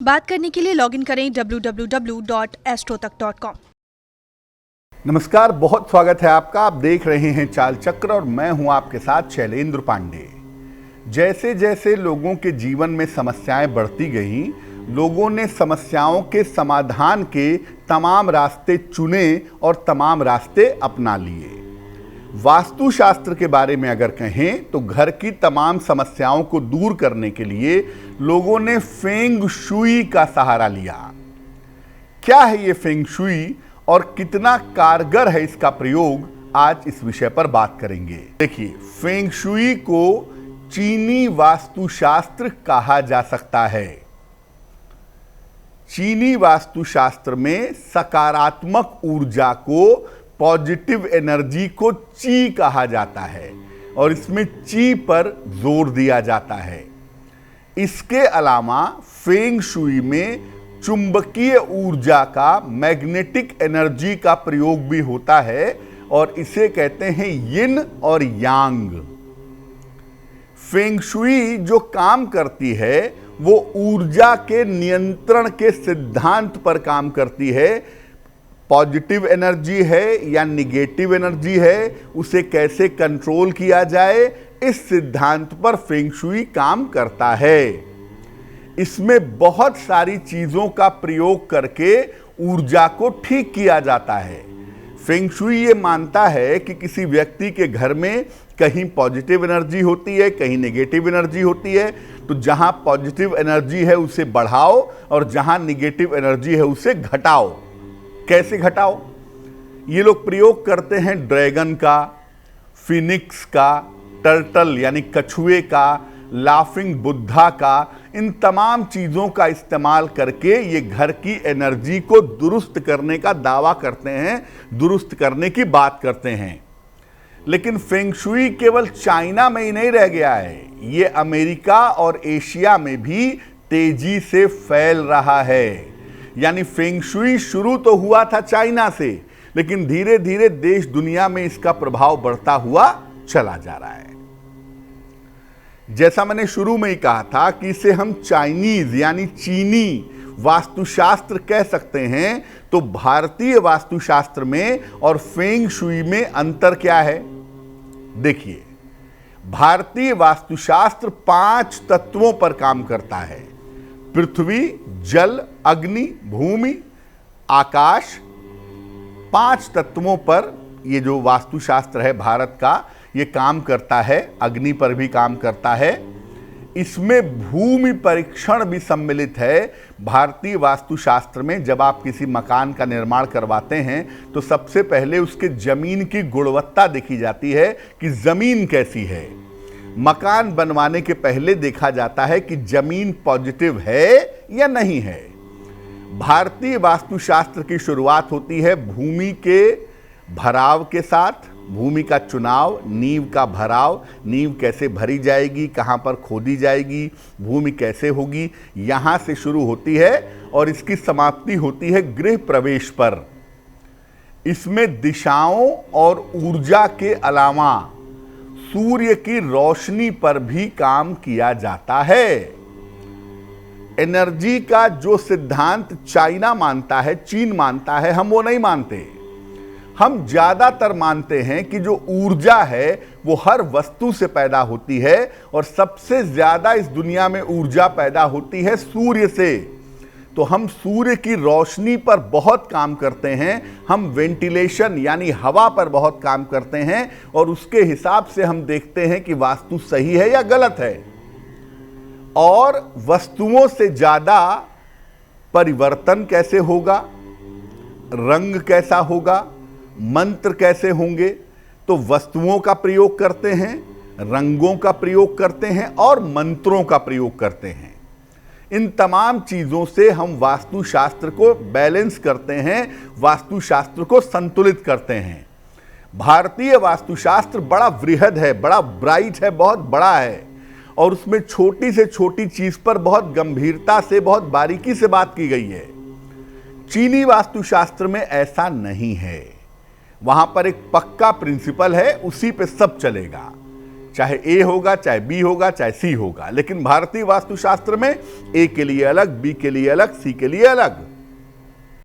बात करने के लिए लॉगिन करें www.astrotak.com। नमस्कार, बहुत स्वागत है आपका। आप देख रहे हैं चाल चक्र और मैं हूं आपके साथ शैलेंद्र पांडे। जैसे जैसे लोगों के जीवन में समस्याएं बढ़ती गईं, लोगों ने समस्याओं के समाधान के तमाम रास्ते चुने और तमाम रास्ते अपना लिए। वास्तुशास्त्र के बारे में अगर कहें तो घर की तमाम समस्याओं को दूर करने के लिए लोगों ने फेंग शुई का सहारा लिया। क्या है ये फेंग शुई और कितना कारगर है इसका प्रयोग, आज इस विषय पर बात करेंगे। देखिए, फेंग शुई को चीनी वास्तुशास्त्र कहा जा सकता है। चीनी वास्तुशास्त्र में सकारात्मक ऊर्जा को, पॉजिटिव एनर्जी को ची कहा जाता है और इसमें ची पर जोर दिया जाता है। इसके अलावा फेंग शुई में चुंबकीय ऊर्जा का, मैग्नेटिक एनर्जी का प्रयोग भी होता है और इसे कहते हैं यिन और यांग। फेंग शुई जो काम करती है वो ऊर्जा के नियंत्रण के सिद्धांत पर काम करती है। पॉजिटिव एनर्जी है या निगेटिव एनर्जी है, उसे कैसे कंट्रोल किया जाए, इस सिद्धांत पर फेंग शुई काम करता है। इसमें बहुत सारी चीजों का प्रयोग करके ऊर्जा को ठीक किया जाता है। फेंग शुई ये मानता है कि किसी व्यक्ति के घर में कहीं पॉजिटिव एनर्जी होती है, कहीं नेगेटिव एनर्जी होती है, तो जहां पॉजिटिव एनर्जी है उसे बढ़ाओ और जहां नेगेटिव एनर्जी है उसे घटाओ। कैसे घटाओ? ये लोग प्रयोग करते हैं ड्रैगन का, फिनिक्स का, टर्टल यानी कछुए का, लाफिंग बुद्धा का, इन तमाम चीजों का इस्तेमाल करके ये घर की एनर्जी को दुरुस्त करने का दावा करते हैं, दुरुस्त करने की बात करते हैं। लेकिन फेंग शुई केवल चाइना में ही नहीं रह गया है, ये अमेरिका और एशिया में भी तेजी से फैल रहा है। यानी फेंग शुई शुरू तो हुआ था चाइना से, लेकिन धीरे धीरे देश दुनिया में इसका प्रभाव बढ़ता हुआ चला जा रहा है। जैसा मैंने शुरू में ही कहा था कि इसे हम चाइनीज यानी चीनी वास्तुशास्त्र कह सकते हैं, तो भारतीय वास्तुशास्त्र में और फेंग शुई में अंतर क्या है? देखिए, भारतीय वास्तुशास्त्र 5 तत्वों पर काम करता है। पृथ्वी, जल, अग्नि, भूमि, आकाश। 5 तत्वों पर ये जो वास्तुशास्त्र है भारत का, ये काम करता है। अग्नि पर भी काम करता है। इसमें भूमि परीक्षण भी सम्मिलित है। भारतीय वास्तुशास्त्र में जब आप किसी मकान का निर्माण करवाते हैं तो सबसे पहले उसके जमीन की गुणवत्ता देखी जाती है कि जमीन कैसी है। मकान बनवाने के पहले देखा जाता है कि जमीन पॉजिटिव है या नहीं है। भारतीय वास्तुशास्त्र की शुरुआत होती है भूमि के भराव के साथ। भूमि का चुनाव, नींव का भराव, नींव कैसे भरी जाएगी, कहां पर खोदी जाएगी, भूमि कैसे होगी, यहां से शुरू होती है और इसकी समाप्ति होती है गृह प्रवेश पर। इसमें दिशाओं और ऊर्जा के अलावा सूर्य की रोशनी पर भी काम किया जाता है। एनर्जी का जो सिद्धांत चाइना मानता है, चीन मानता है, हम वो नहीं मानते। हम ज्यादातर मानते हैं कि जो ऊर्जा है वो हर वस्तु से पैदा होती है और सबसे ज्यादा इस दुनिया में ऊर्जा पैदा होती है सूर्य से। तो हम सूर्य की रोशनी पर बहुत काम करते हैं, हम वेंटिलेशन यानी हवा पर बहुत काम करते हैं और उसके हिसाब से हम देखते हैं कि वास्तु सही है या गलत है। और वस्तुओं से ज्यादा परिवर्तन कैसे होगा, रंग कैसा होगा, मंत्र कैसे होंगे, तो वस्तुओं का प्रयोग करते हैं, रंगों का प्रयोग करते हैं और मंत्रों का प्रयोग करते हैं। इन तमाम चीजों से हम वास्तुशास्त्र को बैलेंस करते हैं, वास्तुशास्त्र को संतुलित करते हैं। भारतीय वास्तुशास्त्र बड़ा वृहद है, बड़ा ब्राइट है, बहुत बड़ा है और उसमें छोटी से छोटी चीज पर बहुत गंभीरता से, बहुत बारीकी से बात की गई है। चीनी वास्तुशास्त्र में ऐसा नहीं है। वहां पर एक पक्का प्रिंसिपल है, उसी पे सब चलेगा। चाहे ए होगा, चाहे बी होगा, चाहे सी होगा, लेकिन भारतीय वास्तुशास्त्र में ए के लिए अलग, बी के लिए अलग, सी के लिए अलग।